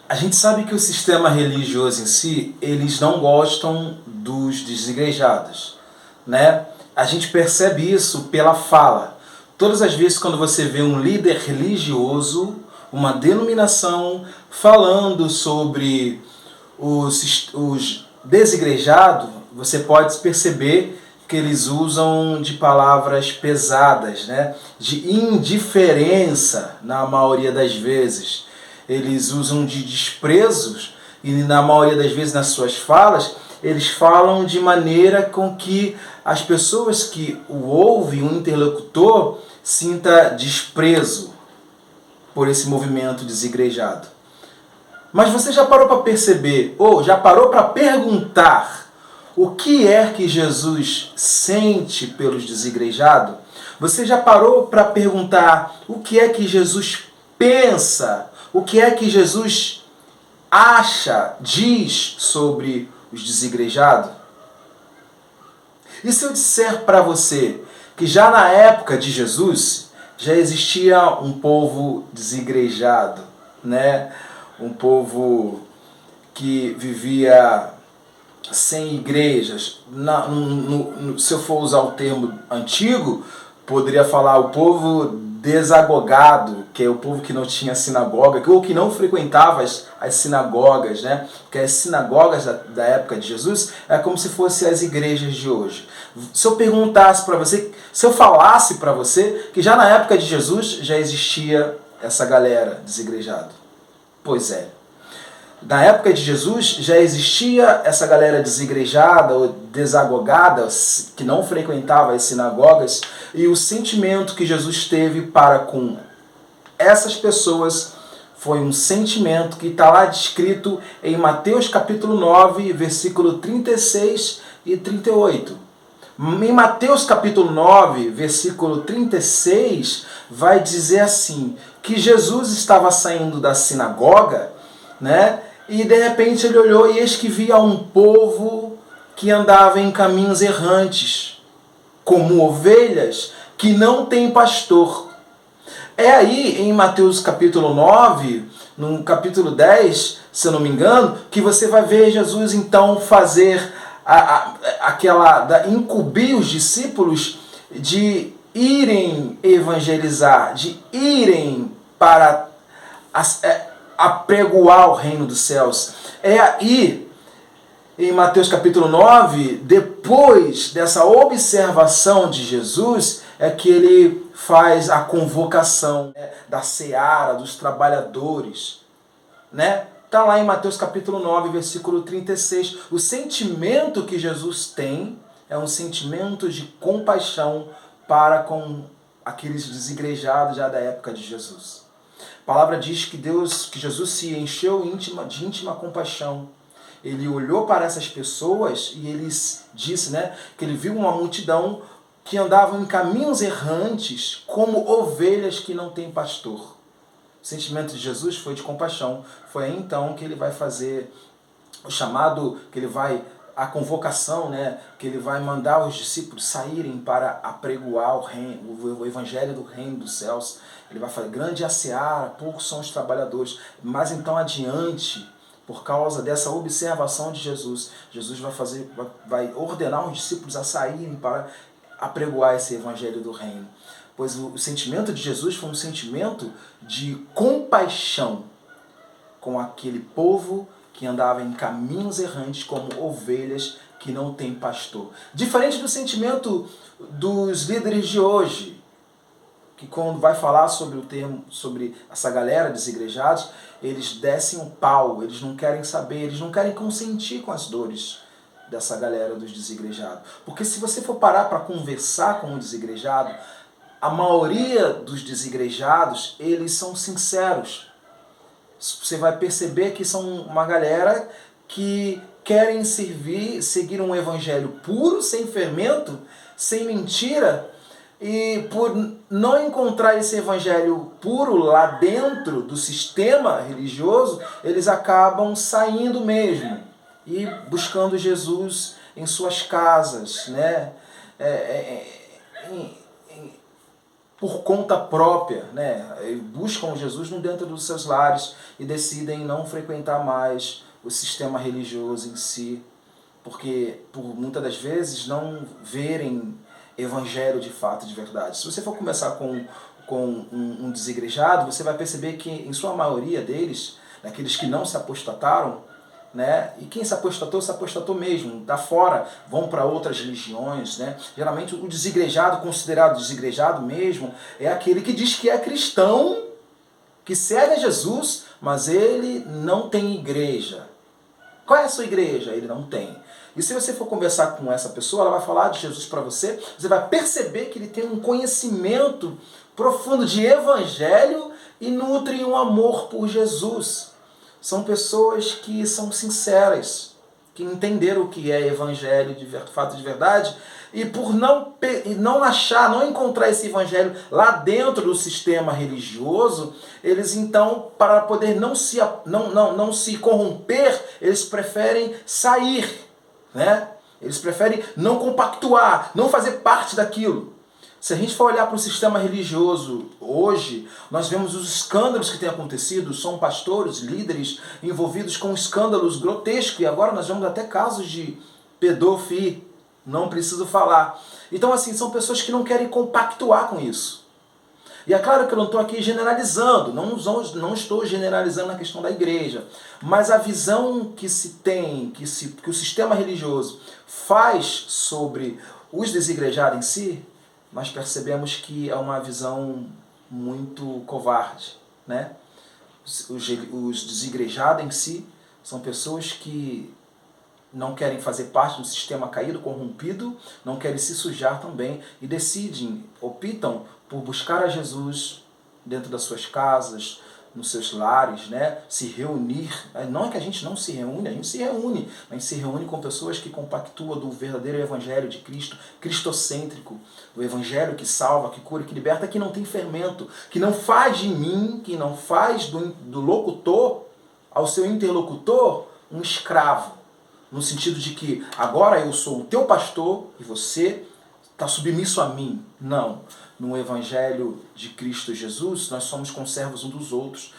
A gente sabe que o sistema religioso em si, eles não gostam dos desigrejados, né? A gente percebe isso pela fala. Todas as vezes quando você vê um líder religioso, uma denominação falando sobre os desigrejados, você pode perceber que eles usam de palavras pesadas, né? De indiferença na maioria das vezes. Eles usam de desprezos e na maioria das vezes nas suas falas eles falam de maneira com que as pessoas que o ouvem, o interlocutor, sinta desprezo por esse movimento desigrejado. Mas você já parou para perceber, ou já parou para perguntar o que é que Jesus sente pelos desigrejados? Você já parou para perguntar o que é que Jesus pensa? O que é que Jesus acha, diz sobre os desigrejados? E se eu disser para você que já na época de Jesus já existia um povo desigrejado, né? Um povo que vivia sem igrejas. Se eu for usar o termo antigo, poderia falar o povo desagogado, que é o povo que não tinha sinagoga, ou que não frequentava as sinagogas, né? Porque as sinagogas da época de Jesus é como se fossem as igrejas de hoje. Se eu perguntasse para você, se eu falasse para você que já na época de Jesus já existia essa galera desigrejada. Pois é. Na época de Jesus já existia essa galera desigrejada ou desagogada que não frequentava as sinagogas, e o sentimento que Jesus teve para com essas pessoas foi um sentimento que está lá descrito em Mateus capítulo 9, versículo 36 e 38. Em Mateus capítulo 9, versículo 36, vai dizer assim, que Jesus estava saindo da sinagoga, né? E de repente ele olhou e eis que via um povo que andava em caminhos errantes, como ovelhas que não têm pastor. É aí em Mateus capítulo 9, no capítulo 10, se eu não me engano, que você vai ver Jesus então fazer incumbir os discípulos de irem evangelizar, de irem para apregoar o reino dos céus. É aí, em Mateus capítulo 9, depois dessa observação de Jesus, é que ele faz a convocação, né, da seara, dos trabalhadores, né? Está lá em Mateus capítulo 9, versículo 36. O sentimento que Jesus tem é um sentimento de compaixão para com aqueles desigrejados já da época de Jesus. A palavra diz que Jesus se encheu de íntima compaixão. Ele olhou para essas pessoas e ele disse, né, que ele viu uma multidão que andavam em caminhos errantes, como ovelhas que não têm pastor. O sentimento de Jesus foi de compaixão. Foi aí então que ele vai fazer o chamado, que ele vai, a convocação, né, que ele vai mandar os discípulos saírem para apregoar o evangelho do reino dos céus. Ele vai falar, grande é a seara, poucos são os trabalhadores. Mas então adiante, por causa dessa observação de Jesus, Jesus vai ordenar os discípulos a saírem para apregoar esse evangelho do reino. Pois o sentimento de Jesus foi um sentimento de compaixão com aquele povo que andava em caminhos errantes como ovelhas que não têm pastor. Diferente do sentimento dos líderes de hoje, que quando vai falar sobre o termo, sobre essa galera desigrejados, eles descem o pau, eles não querem saber, eles não querem consentir com as dores dessa galera dos desigrejados. Porque se você for parar para conversar com um desigrejado, a maioria dos desigrejados, eles são sinceros. Você vai perceber que são uma galera que querem seguir um evangelho puro, sem fermento, sem mentira, e por não encontrar esse evangelho puro lá dentro do sistema religioso, eles acabam saindo mesmo e buscando Jesus em suas casas, né? por conta própria, né? Buscam Jesus dentro dos seus lares e decidem não frequentar mais o sistema religioso em si, porque por muitas das vezes não verem evangelho de fato, de verdade. Se você for começar com um desigrejado, você vai perceber que em sua maioria deles, daqueles que não se apostataram, né? E quem se apostatou mesmo, tá fora, vão para outras religiões, né? Geralmente o desigrejado, considerado desigrejado mesmo, é aquele que diz que é cristão, que segue a Jesus, mas ele não tem igreja. Qual é a sua igreja? Ele não tem. E se você for conversar com essa pessoa, ela vai falar de Jesus para você, você vai perceber que ele tem um conhecimento profundo de evangelho e nutre um amor por Jesus. São pessoas que são sinceras, que entenderam o que é evangelho de fato de verdade, e por não achar, não encontrar esse evangelho lá dentro do sistema religioso, eles então, para poder não se corromper, eles preferem sair, né? Eles preferem não compactuar, não fazer parte daquilo. Se a gente for olhar para o sistema religioso hoje, nós vemos os escândalos que têm acontecido, são pastores, líderes envolvidos com escândalos grotescos, e agora nós vemos até casos de pedofilia, não preciso falar. Então, assim, são pessoas que não querem compactuar com isso. E é claro que eu não estou aqui generalizando, não estou generalizando na questão da igreja, mas a visão que se tem, que o sistema religioso faz sobre os desigrejados em si, nós percebemos que é uma visão muito covarde, né? Os desigrejados em si são pessoas que não querem fazer parte do sistema caído, corrompido, não querem se sujar também e optam por buscar a Jesus dentro das suas casas, nos seus lares, né? Se reunir. Não é que a gente não se reúne, a gente se reúne, mas se reúne com pessoas que compactuam do verdadeiro evangelho de Cristo, cristocêntrico, o evangelho que salva, que cura, que liberta, que não tem fermento, que não faz de mim, que não faz do locutor ao seu interlocutor um escravo, no sentido de que agora eu sou o teu pastor e você está submisso a mim. Não. No Evangelho de Cristo Jesus, nós somos conservos uns dos outros.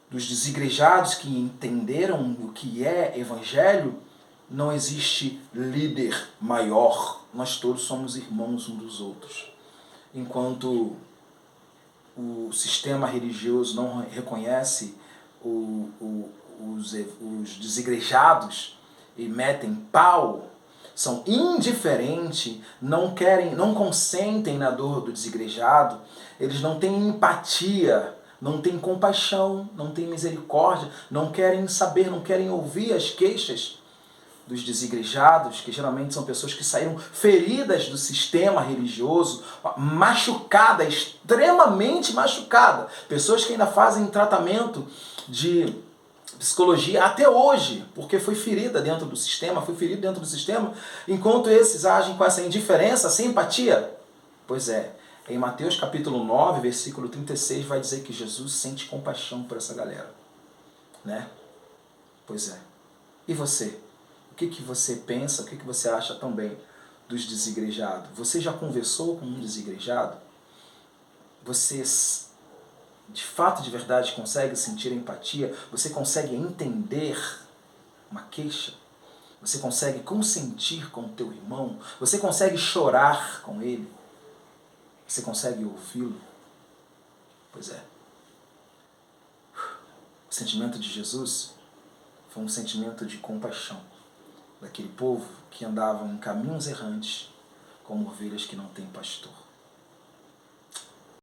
Dos desigrejados que entenderam o que é Evangelho, não existe líder maior. Nós todos somos irmãos uns dos outros. Enquanto o sistema religioso não reconhece os desigrejados e metem pau, são indiferentes, não consentem na dor do desigrejado, eles não têm empatia, não têm compaixão, não têm misericórdia, não querem saber, não querem ouvir as queixas dos desigrejados, que geralmente são pessoas que saíram feridas do sistema religioso, machucadas, extremamente machucadas, pessoas que ainda fazem tratamento de psicologia até hoje, porque foi ferida dentro do sistema, enquanto esses agem com essa indiferença, sem empatia. Pois é, em Mateus capítulo 9, versículo 36, vai dizer que Jesus sente compaixão por essa galera, né? Pois é. E você? O que você pensa, o que você acha também dos desigrejados? Você já conversou com um desigrejado? Você de fato, de verdade, consegue sentir empatia? Você consegue entender uma queixa? Você consegue consentir com o teu irmão? Você consegue chorar com ele? Você consegue ouvi-lo? Pois é. O sentimento de Jesus foi um sentimento de compaixão daquele povo que andava em caminhos errantes, como ovelhas que não têm pastor.